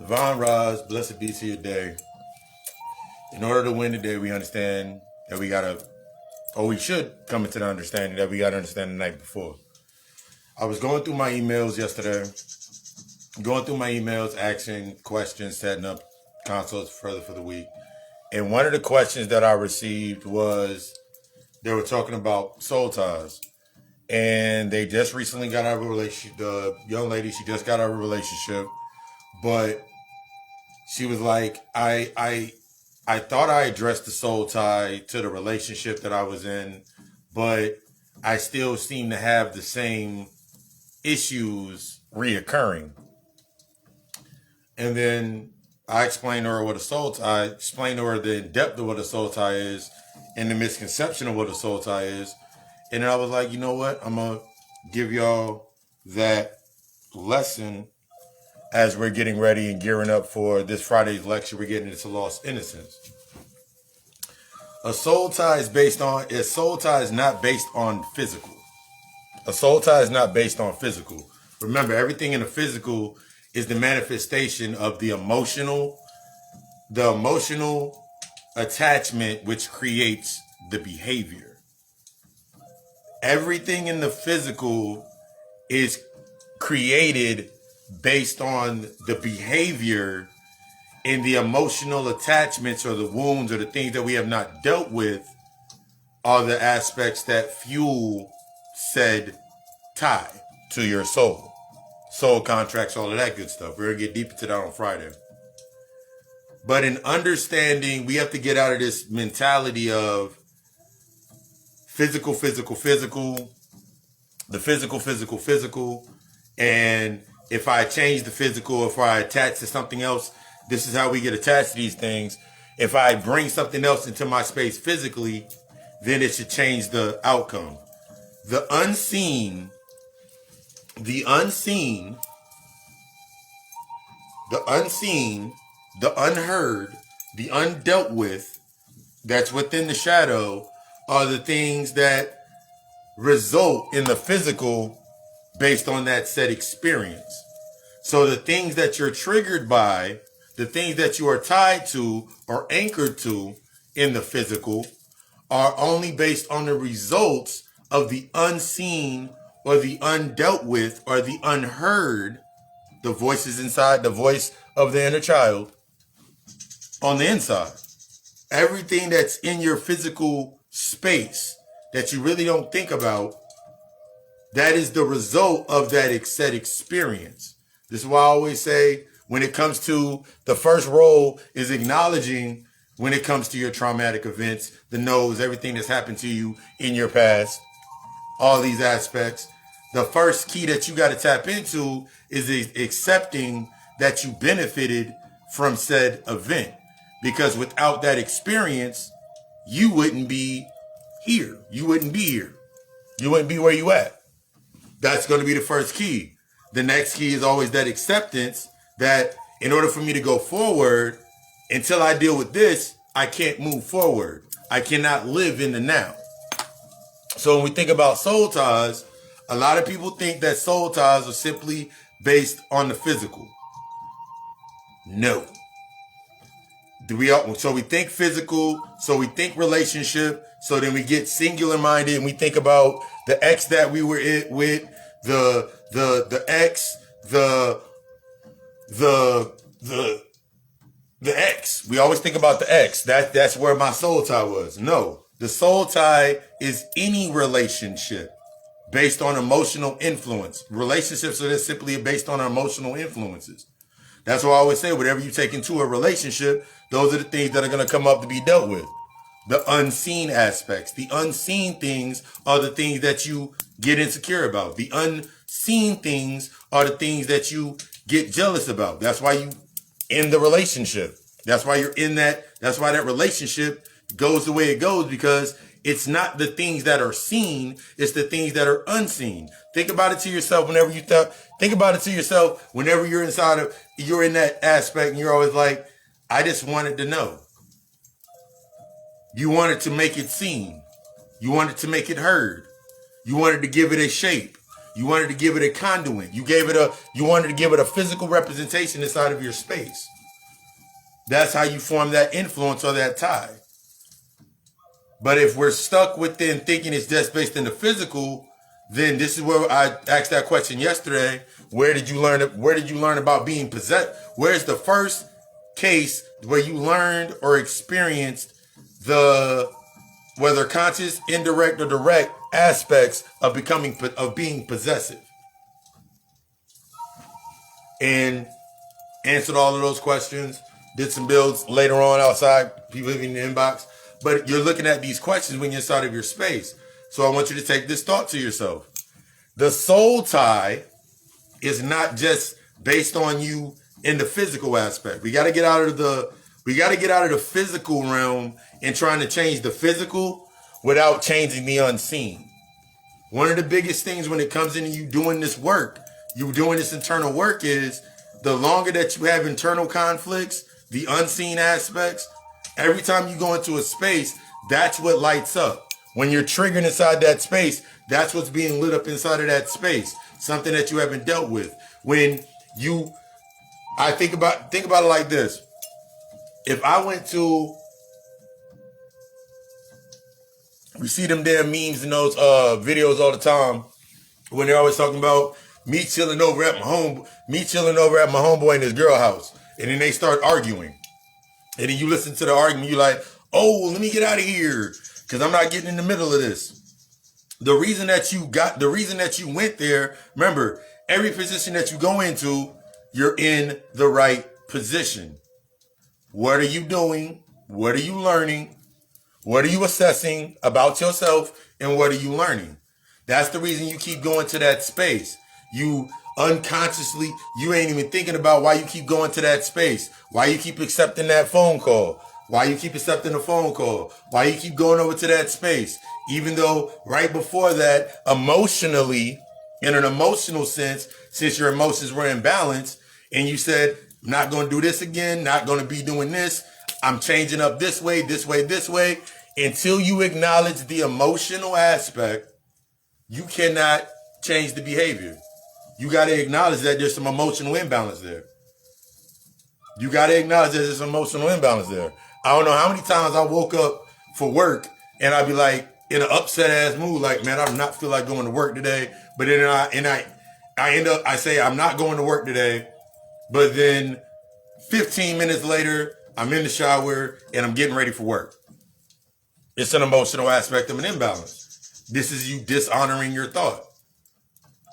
Divine Rise, blessed be to your day. In order to win today, we understand that we gotta, or we should come into the understanding that we gotta understand the night before. I was going through my emails yesterday, asking questions, setting up consults further for the week. And one of the questions that I received was they were talking about soul ties. And they just recently got out of a relationship. The young lady, she just got out of a relationship. But she was like, I thought I addressed the soul tie to the relationship that I was in, but I still seem to have the same issues reoccurring. And then I explained to her what a soul tie, explained to her the depth of what a soul tie is and the misconception of what a soul tie is. And then I was like, you know what? I'm going to give y'all that lesson as we're getting ready and gearing up for this Friday's lecture. We're getting into lost innocence. A soul tie is not based on physical. A soul tie is not based on physical. Remember, everything in the physical is the manifestation of the emotional attachment which creates the behavior. Everything in the physical is created based on the behavior and the emotional attachments or the wounds or the things that we have not dealt with are the aspects that fuel said tie to your soul. Soul contracts, all of that good stuff. We're going to get deep into that on Friday. But in understanding, we have to get out of this mentality of physical, the physical, and if I change the physical, if I attach to something else, this is how we get attached to these things. If I bring something else into my space physically, then it should change the outcome. The unseen, the unheard, the undealt with, that's within the shadow, are the things that result in the physical based on that said experience. So the things that you're triggered by, the things that you are tied to or anchored to in the physical are only based on the results of the unseen or the undealt with or the unheard, the voices inside, the voice of the inner child on the inside. Everything that's in your physical space that you really don't think about, that is the result of that said experience. This is why I always say, when it comes to the first role is acknowledging when it comes to your traumatic events, the no's, everything that's happened to you in your past, all these aspects. The first key that you got to tap into is accepting that you benefited from said event. Because without that experience, you wouldn't be here. You wouldn't be here. You wouldn't be where you at. That's going to be the first key. The next key is always that acceptance that in order for me to go forward, until I deal with this, I can't move forward. I cannot live in the now. So when we think about soul ties, a lot of people think that soul ties are simply based on the physical. No. So we think physical, so we think relationship, so then we get singular minded and we think about the ex that we were with, the ex, the ex. We always think about the ex. That's where my soul tie was. No, the soul tie is any relationship based on emotional influence. Relationships are just simply based on our emotional influences. That's why I always say, whatever you take into a relationship, those are the things that are going to come up to be dealt with. The unseen aspects. The unseen things are the things that you get insecure about. The unseen things are the things that you get jealous about. That's why you in the relationship. That's why you're in that. That's why that relationship goes the way it goes, because it's not the things that are seen. It's the things that are unseen. Think about it to yourself whenever you think about it to yourself whenever you're you're in that aspect and you're always like, I just wanted to know. You wanted to make it seen. You wanted to make it heard. You wanted to give it a shape. You wanted to give it a conduit. You wanted to give it a physical representation inside of your space. That's how you form that influence or that tie. But if we're stuck within thinking it's just based in the physical, then this is where I asked that question yesterday. Where did you learn about being possessed? Where's the first case where you learned or experienced the, whether conscious, indirect, or direct aspects of being possessive? And answered all of those questions. Did some builds later on outside, people in the inbox. But you're looking at these questions when you're inside of your space. So I want you to take this thought to yourself. The soul tie is not just based on you in the physical aspect. We got to get out of the physical realm and trying to change the physical without changing the unseen. One of the biggest things when it comes into you doing this work, you doing this internal work, is the longer that you have internal conflicts, the unseen aspects, every time you go into a space, that's what lights up. When you're triggered inside that space, that's what's being lit up inside of that space. Something that you haven't dealt with. I think about it like this. If I went to, we see them damn memes in those videos all the time when they're always talking about me chilling over at my homeboy in his girl house, and then they start arguing. And then you listen to the argument, you're like, oh, let me get out of here, because I'm not getting in the middle of this. The reason that you went there, remember, every position that you go into, you're in the right position. What are you doing? What are you learning? What are you assessing about yourself? And what are you learning? That's the reason you keep going to that space. You unconsciously, you ain't even thinking about why you keep going to that space. Why you keep accepting that phone call. Why you keep accepting the phone call. Why you keep going over to that space. Even though right before that, emotionally, in an emotional sense, since your emotions were in balance, and you said, I'm not going to do this again, not going to be doing this, I'm changing up this way, this way, this way. Until you acknowledge the emotional aspect, you cannot change the behavior. You got to acknowledge that there's some emotional imbalance there. You got to acknowledge that there's some emotional imbalance there. I don't know how many times I woke up for work and I'd be like in an upset ass mood, like, man, I do not feel like going to work today. But then I say I'm not going to work today. But then 15 minutes later, I'm in the shower and I'm getting ready for work. It's an emotional aspect of an imbalance. This is you dishonoring your thought.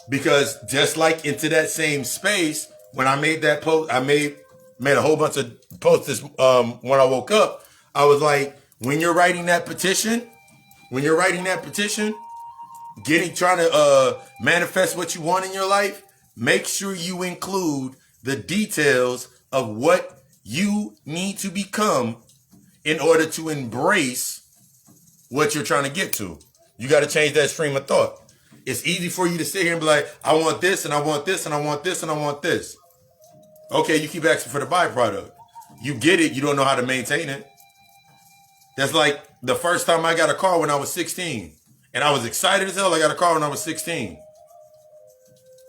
Because just like into that same space, when I made that post, I made a whole bunch of posts this, when I woke up. I was like, when you're writing that petition, trying to manifest what you want in your life, make sure you include the details of what you need to become in order to embrace what you're trying to get to. You got to change that stream of thought. It's easy for you to sit here and be like, I want this, and I want this, and I want this, and I want this. Okay, you keep asking for the byproduct. You get it, you don't know how to maintain it. That's like the first time I got a car when I was 16. And I was excited as hell I got a car when I was 16.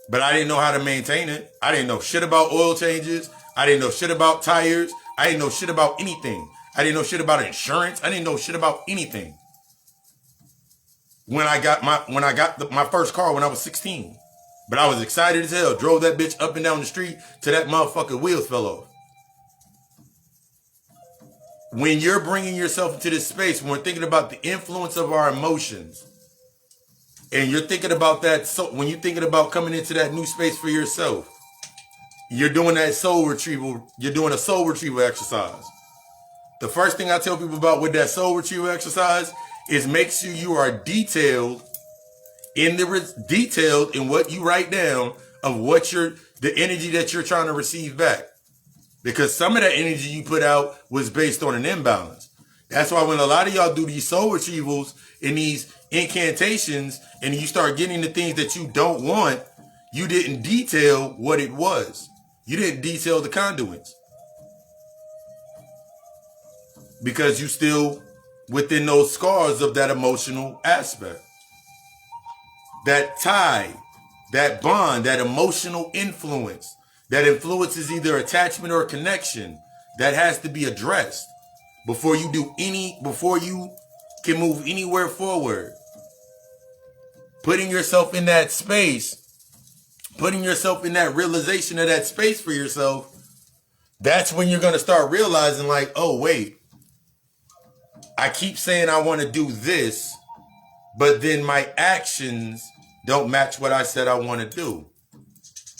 But I didn't know how to maintain it. I didn't know shit about oil changes. I didn't know shit about tires. I didn't know shit about anything. I didn't know shit about insurance. I didn't know shit about anything. When I got my first car when I was 16. But I was excited as hell. Drove that bitch up and down the street till that motherfucker wheels fell off. When you're bringing yourself into this space, when we're thinking about the influence of our emotions, and you're thinking about that, so when you're thinking about coming into that new space for yourself, you're doing that soul retrieval, you're doing a soul retrieval exercise. The first thing I tell people about with that soul retrieval exercise is make sure you are detailed in what you write down of what the energy that you're trying to receive back. Because some of that energy you put out was based on an imbalance. That's why when a lot of y'all do these soul retrievals and these incantations and you start getting the things that you don't want, you didn't detail what it was. You didn't detail the conduits. Because you still within those scars of that emotional aspect. That tie, that bond, that emotional influence, that influences either attachment or connection, that has to be addressed before you can move anywhere forward. Putting yourself in that space, putting yourself in that realization of that space for yourself, that's when you're going to start realizing like, oh, wait, I keep saying I want to do this, but then my actions don't match what I said I want to do.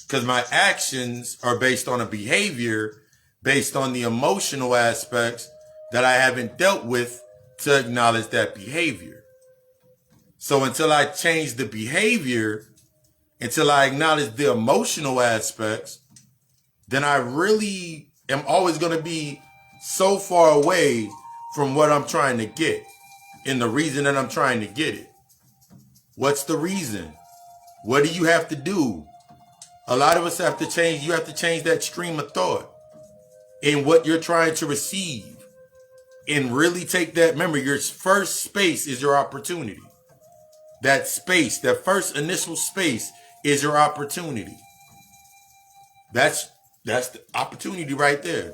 Because my actions are based on a behavior, based on the emotional aspects that I haven't dealt with to acknowledge that behavior. So until I change the behavior, until I acknowledge the emotional aspects, then I really am always going to be so far away from what I'm trying to get and the reason that I'm trying to get it. What's the reason? What do you have to do? A lot of us have to change. You have to change that stream of thought in what you're trying to receive and really take that. Remember, your first space is your opportunity. That space, that first initial space is your opportunity. That's the opportunity right there.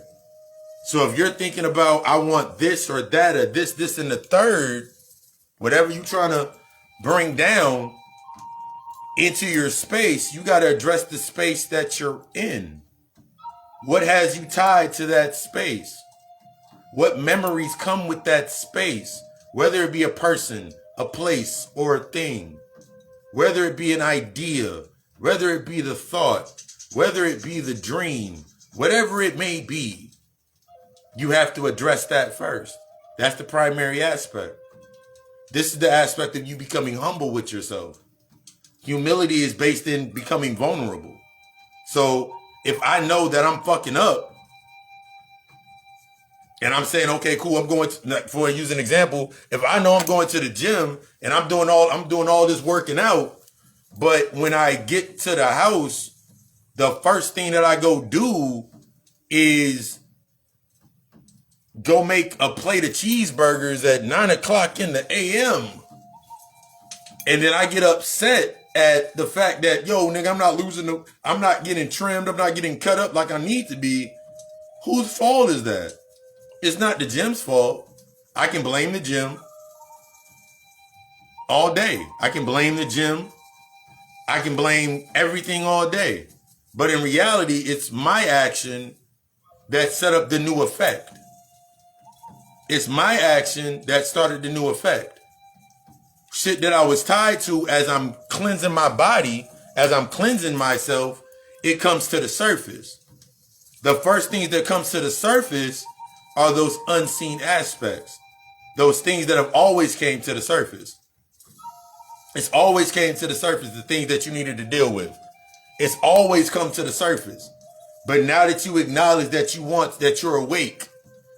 So if you're thinking about, I want this or that or this and the third, whatever you're trying to bring down into your space, you got to address the space that you're in. What has you tied to that space? What memories come with that space? Whether it be a person, a place, or a thing. Whether it be an idea, whether it be the thought, whether it be the dream, whatever it may be, you have to address that first. That's the primary aspect. This is the aspect of you becoming humble with yourself. Humility is based in becoming vulnerable. So if I know that I'm fucking up, and I'm saying, okay, cool, I'm going to, for use an example, if I know I'm going to the gym and I'm doing all this working out, but when I get to the house, the first thing that I go do is go make a plate of cheeseburgers at 9 o'clock in the AM. And then I get upset at the fact that, yo, nigga, I'm not getting trimmed, I'm not getting cut up like I need to be. Whose fault is that? It's not the gym's fault. I can blame the gym all day. I can blame the gym. I can blame everything all day. But in reality, it's my action that set up the new effect. It's my action that started the new effect. Shit that I was tied to as I'm cleansing my body, as I'm cleansing myself, it comes to the surface. The first things that comes to the surface are those unseen aspects. Those things that have always came to the surface. It's always came to the surface, the things that you needed to deal with. It's always come to the surface. But now that you acknowledge that you're awake,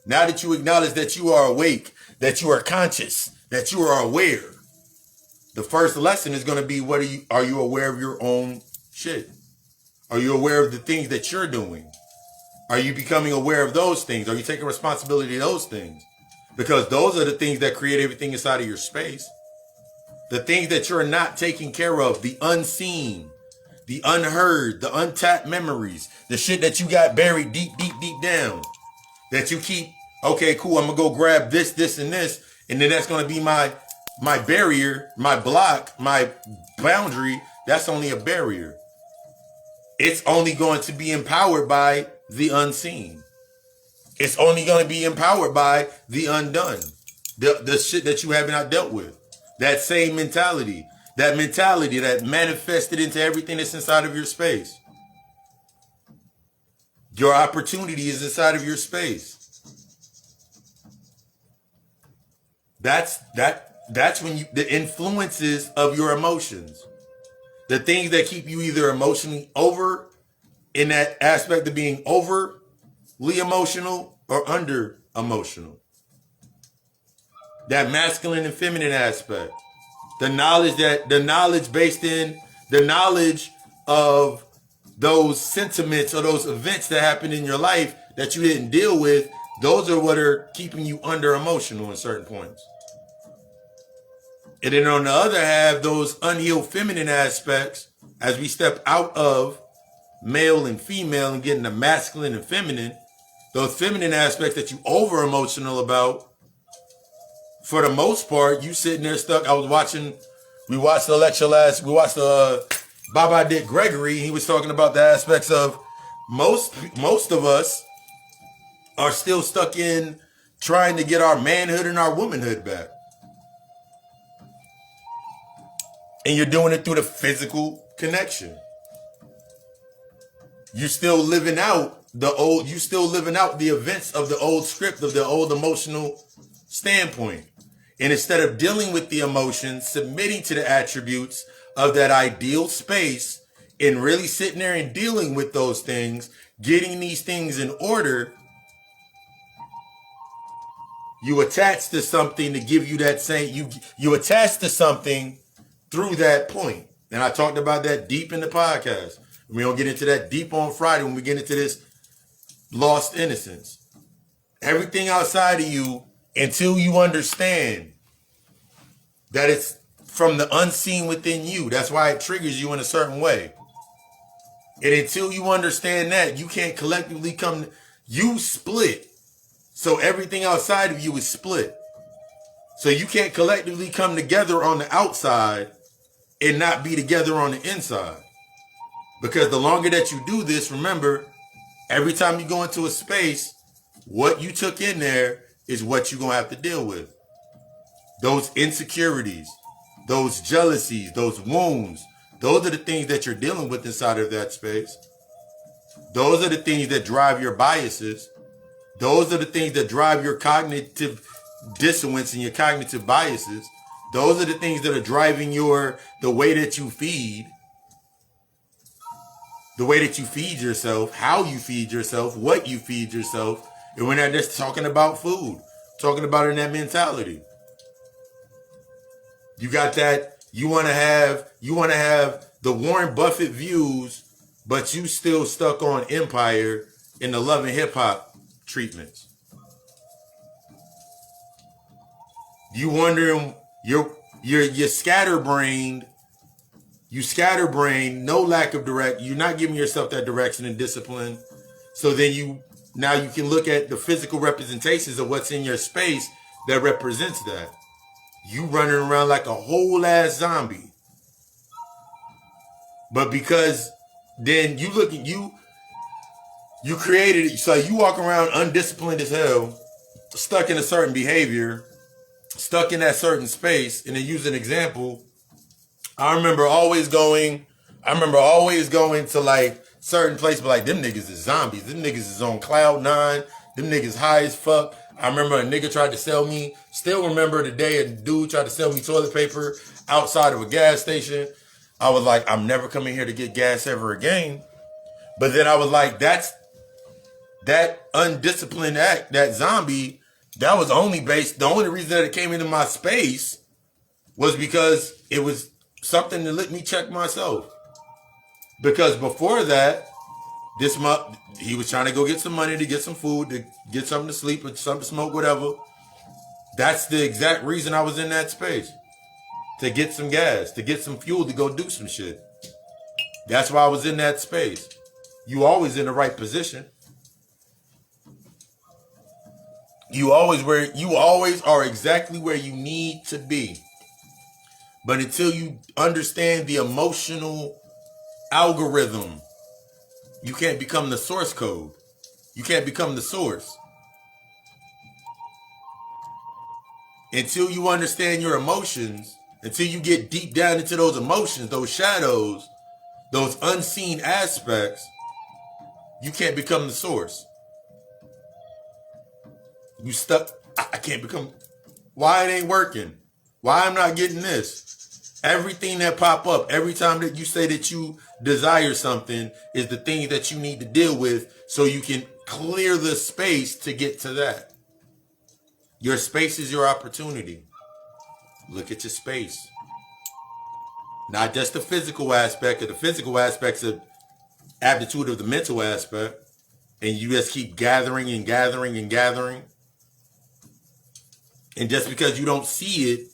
now that you acknowledge that you are awake, that you are conscious, that you are aware, the first lesson is going to be, are you aware of your own shit? Are you aware of the things that you're doing? Are you becoming aware of those things? Are you taking responsibility of those things? Because those are the things that create everything inside of your space. The things that you're not taking care of, the unseen, the unheard, the untapped memories, the shit that you got buried deep, deep, deep down. That you keep, okay, cool, I'm going to go grab this, this, and this. And then that's going to be my barrier, my block, my boundary. That's only a barrier. It's only going to be empowered by the unseen. It's only going to be empowered by the undone. The shit that you have not dealt with. That same mentality. That mentality that manifested into everything that's inside of your space. Your opportunity is inside of your space. That's when the influences of your emotions. The things that keep you either emotionally over, in that aspect of being overly emotional or under emotional. That masculine and feminine aspect. The knowledge based in the knowledge of those sentiments or those events that happened in your life that you didn't deal with. Those are what are keeping you under emotional at certain points. And then on the other half, those unhealed feminine aspects as we step out of male and female and get into masculine and feminine, those feminine aspects that you over emotional about, for the most part, you sitting there stuck. We watched the lecture Baba Dick Gregory. He was talking about the aspects of most of us are still stuck in trying to get our manhood and our womanhood back. And you're doing it through the physical connection. You're still living out the events of the old script, of the old emotional standpoint. And instead of dealing with the emotions, submitting to the attributes of that ideal space, and really sitting there and dealing with those things, getting these things in order, you attach to something to give you that same, you attach to something through that point. And I talked about that deep in the podcast. We don't get into that deep on Friday when we get into this lost innocence. Everything outside of you, until you understand that it's from the unseen within you. That's why it triggers you in a certain way. And until you understand that, you can't collectively you split. So everything outside of you is split. So you can't collectively come together on the outside and not be together on the inside. Because the longer that you do this, remember, every time you go into a space, what you took in there is what you're going to have to deal with. Those insecurities, those jealousies, those wounds, those are the things that you're dealing with inside of that space. Those are the things that drive your biases. Those are the things that drive your cognitive dissonance and your cognitive biases. Those are the things that are driving the way that you feed. The way that you feed yourself, how you feed yourself, what you feed yourself. And we're not just talking about food, talking about it in that mentality. You got that, you want to have the Warren Buffett views, but you still stuck on Empire in the Love and Hip Hop treatments. You wondering, you're scatterbrained. You scatterbrained, no lack of you're not giving yourself that direction and discipline. So then now you can look at the physical representations of what's in your space that represents that. You running around like a whole ass zombie. But because then you look at you created it, so you walk around undisciplined as hell, stuck in a certain behavior, stuck in that certain space. And to use an example, I remember always going to like certain places, but like them niggas is zombies. Them niggas is on cloud nine. Them niggas high as fuck. I remember a nigga tried to sell me, still remember the day a dude tried to sell me toilet paper outside of a gas station. I was like, I'm never coming here to get gas ever again. But then I was like, that undisciplined act, that zombie, that was the only reason that it came into my space was because it was something to let me check myself. Because before that, this month, he was trying to go get some money to get some food, to get something to sleep, or something to smoke, whatever. That's the exact reason I was in that space. To get some gas, to get some fuel, to go do some shit. That's why I was in that space. You always in the right position. You always are exactly where you need to be. But until you understand the emotional algorithm, you can't become the source code. You can't become the source. Until you understand your emotions, until you get deep down into those emotions, those shadows, those unseen aspects, you can't become the source. You stuck. I can't become. Why it ain't working? Why I'm not getting this? Everything that pop up, every time that you say that you desire something, is the thing that you need to deal with so you can clear the space to get to that. Your space is your opportunity. Look at your space. Not just the physical aspect, or the physical aspects of aptitude of the mental aspect, and you just keep gathering and gathering and gathering. And just because you don't see it,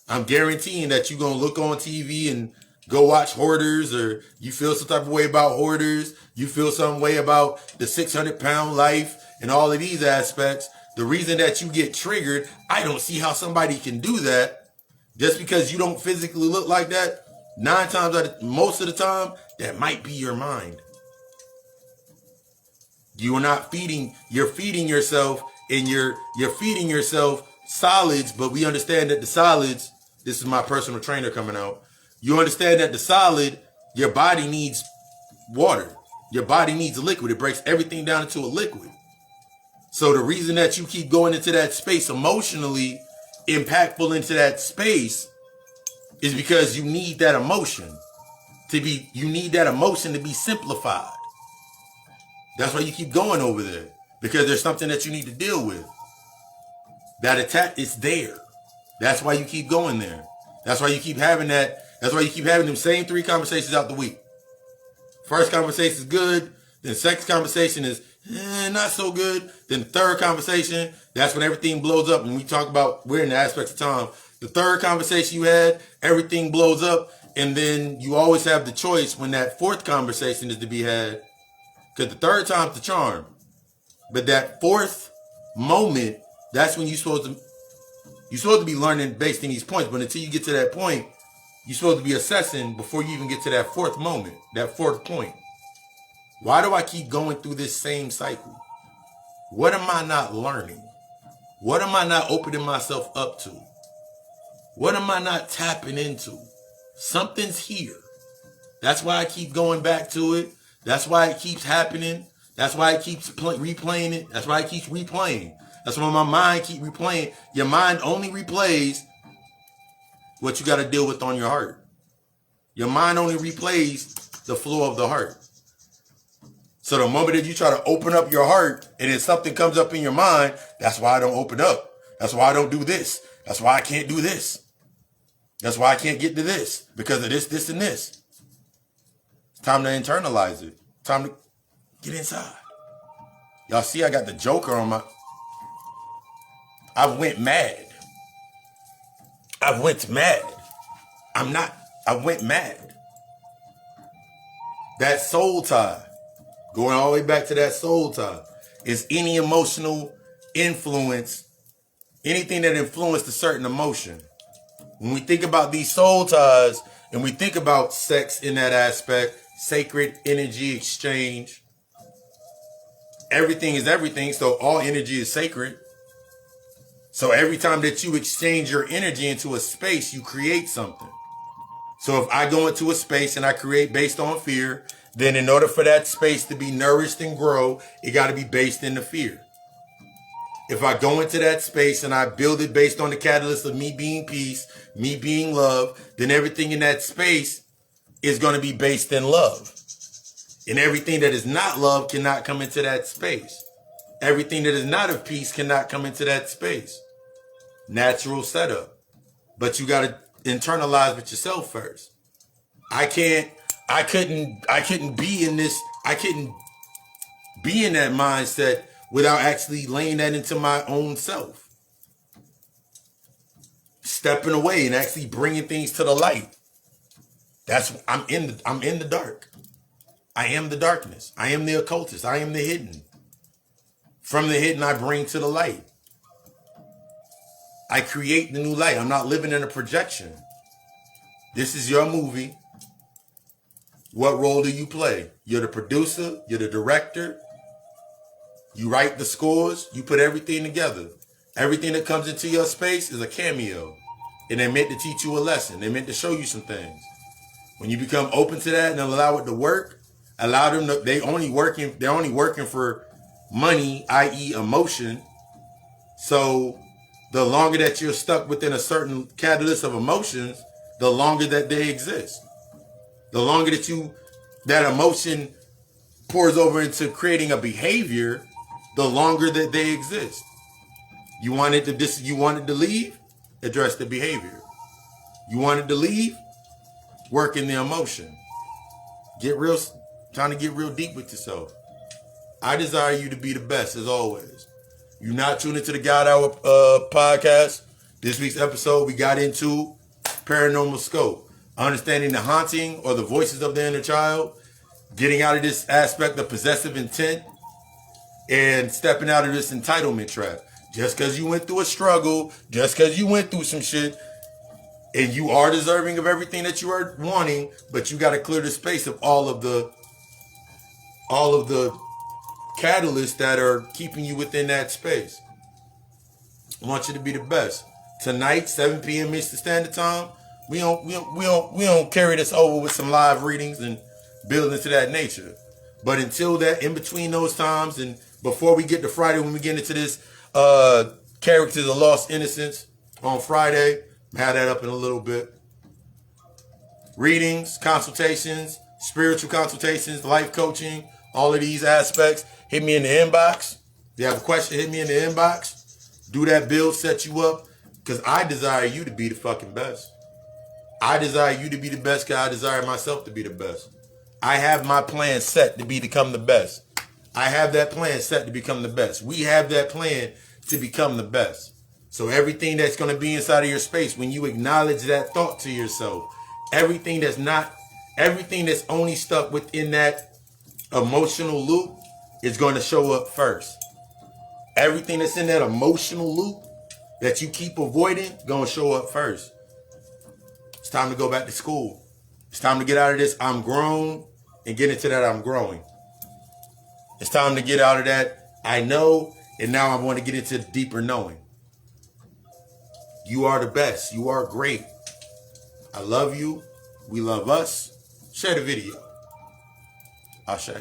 I'm guaranteeing that you're going to look on TV and go watch Hoarders, or you feel some type of way about Hoarders, you feel some way about the 600-pound life and all of these aspects, the reason that you get triggered, I don't see how somebody can do that just because you don't physically look like that. Most of the time, that might be your mind. You are not feeding, you're feeding yourself, and you're feeding yourself solids, but we understand that the solids, this is my personal trainer coming out, you understand that the solid, your body needs water. Your body needs a liquid. It breaks everything down into a liquid. So the reason that you keep going into that space emotionally, impactful into that space, is because you need that emotion you need that emotion to be simplified. That's why you keep going over there, because there's something that you need to deal with. That attack is there. That's why you keep going there. That's why you keep having that. That's why you keep having them same 3 conversations out the week. First conversation is good. Then second conversation is not so good. Then third conversation, that's when everything blows up. And we talk about, we're in the aspects of time. The third conversation you had, everything blows up. And then you always have the choice when that fourth conversation is to be had. Because the third time's the charm. But that fourth moment, that's when you're supposed to be learning based on these points. But until you get to that point, you're supposed to be assessing before you even get to that fourth moment, that fourth point. Why do I keep going through this same cycle? What am I not learning? What am I not opening myself up to? What am I not tapping into? Something's here. That's why I keep going back to it. That's why it keeps happening. That's why it keeps replaying it. That's why it keeps replaying. That's why my mind keeps replaying. Your mind only replays what you got to deal with on your heart. Your mind only replays the flow of the heart. So the moment that you try to open up your heart and then something comes up in your mind, that's why I don't open up. That's why I don't do this. That's why I can't do this. That's why I can't get to this, because of this, this, and this. It's time to internalize it. Time to get inside. Y'all see I got the Joker on my... I went mad. I went mad. I went mad. That soul tie, going all the way back to that soul tie, is any emotional influence, anything that influenced a certain emotion. When we think about these soul ties, and we think about sex in that aspect, sacred energy exchange, everything is everything, so all energy is sacred. So every time that you exchange your energy into a space, you create something. So if I go into a space and I create based on fear, then in order for that space to be nourished and grow, it got to be based in the fear. If I go into that space and I build it based on the catalyst of me being peace, me being love, then everything in that space is going to be based in love. And everything that is not love cannot come into that space. Everything that is not of peace cannot come into that space. Natural setup. But you got to internalize with yourself first. I couldn't be in that mindset without actually laying that into my own self. Stepping away and actually bringing things to the light. I'm in the dark. I am the darkness. I am the occultist. I am the hidden. From the hidden, I bring to the light. I create the new light. I'm not living in a projection. This is your movie. What role do you play? You're the producer. You're the director. You write the scores. You put everything together. Everything that comes into your space is a cameo. And they're meant to teach you a lesson. They're meant to show you some things. When you become open to that and allow it to work, allow them to, they're only working for money, i.e. emotion. So the longer that you're stuck within a certain catalyst of emotions, the longer that they exist. The longer that emotion pours over into creating a behavior, the longer that they exist. You wanted to leave? Address the behavior. You wanted to leave? Work in the emotion. Trying to get real deep with yourself. I desire you to be the best, as always. You're not tuned into the God Hour podcast. This week's episode, we got into paranormal scope. understanding the haunting or the voices of the inner child, getting out of this aspect of possessive intent, and stepping out of this entitlement trap. Just because you went through a struggle, just because you went through some shit, and you are deserving of everything that you are wanting, but you got to clear the space of all of the catalysts that are keeping you within that space. I want you to be the best. Tonight, 7 p.m. Eastern Standard Time, we don't carry this over with some live readings and build into that nature. But until that, in between those times, and before we get to Friday, when we get into this characters of lost innocence on Friday, have that up in a little bit. Readings, consultations, spiritual consultations, life coaching, all of these aspects. Hit me in the inbox. If you have a question, hit me in the inbox. Do that build, set you up, because I desire you to be the fucking best. I desire you to be the best because I desire myself to be the best. I have my plan set to become the best. I have that plan set to become the best. We have that plan to become the best. So everything that's going to be inside of your space, when you acknowledge that thought to yourself, everything that's only stuck within that emotional loop is going to show up first. Everything that's in that emotional loop that you keep avoiding going to show up first. It's time to go back to school. It's time to get out of this I'm grown and get into that I'm growing. It's time to get out of that I know, and now I want to get into deeper knowing. You are the best. You are great. I love you. We love us. Share the video. Ashe.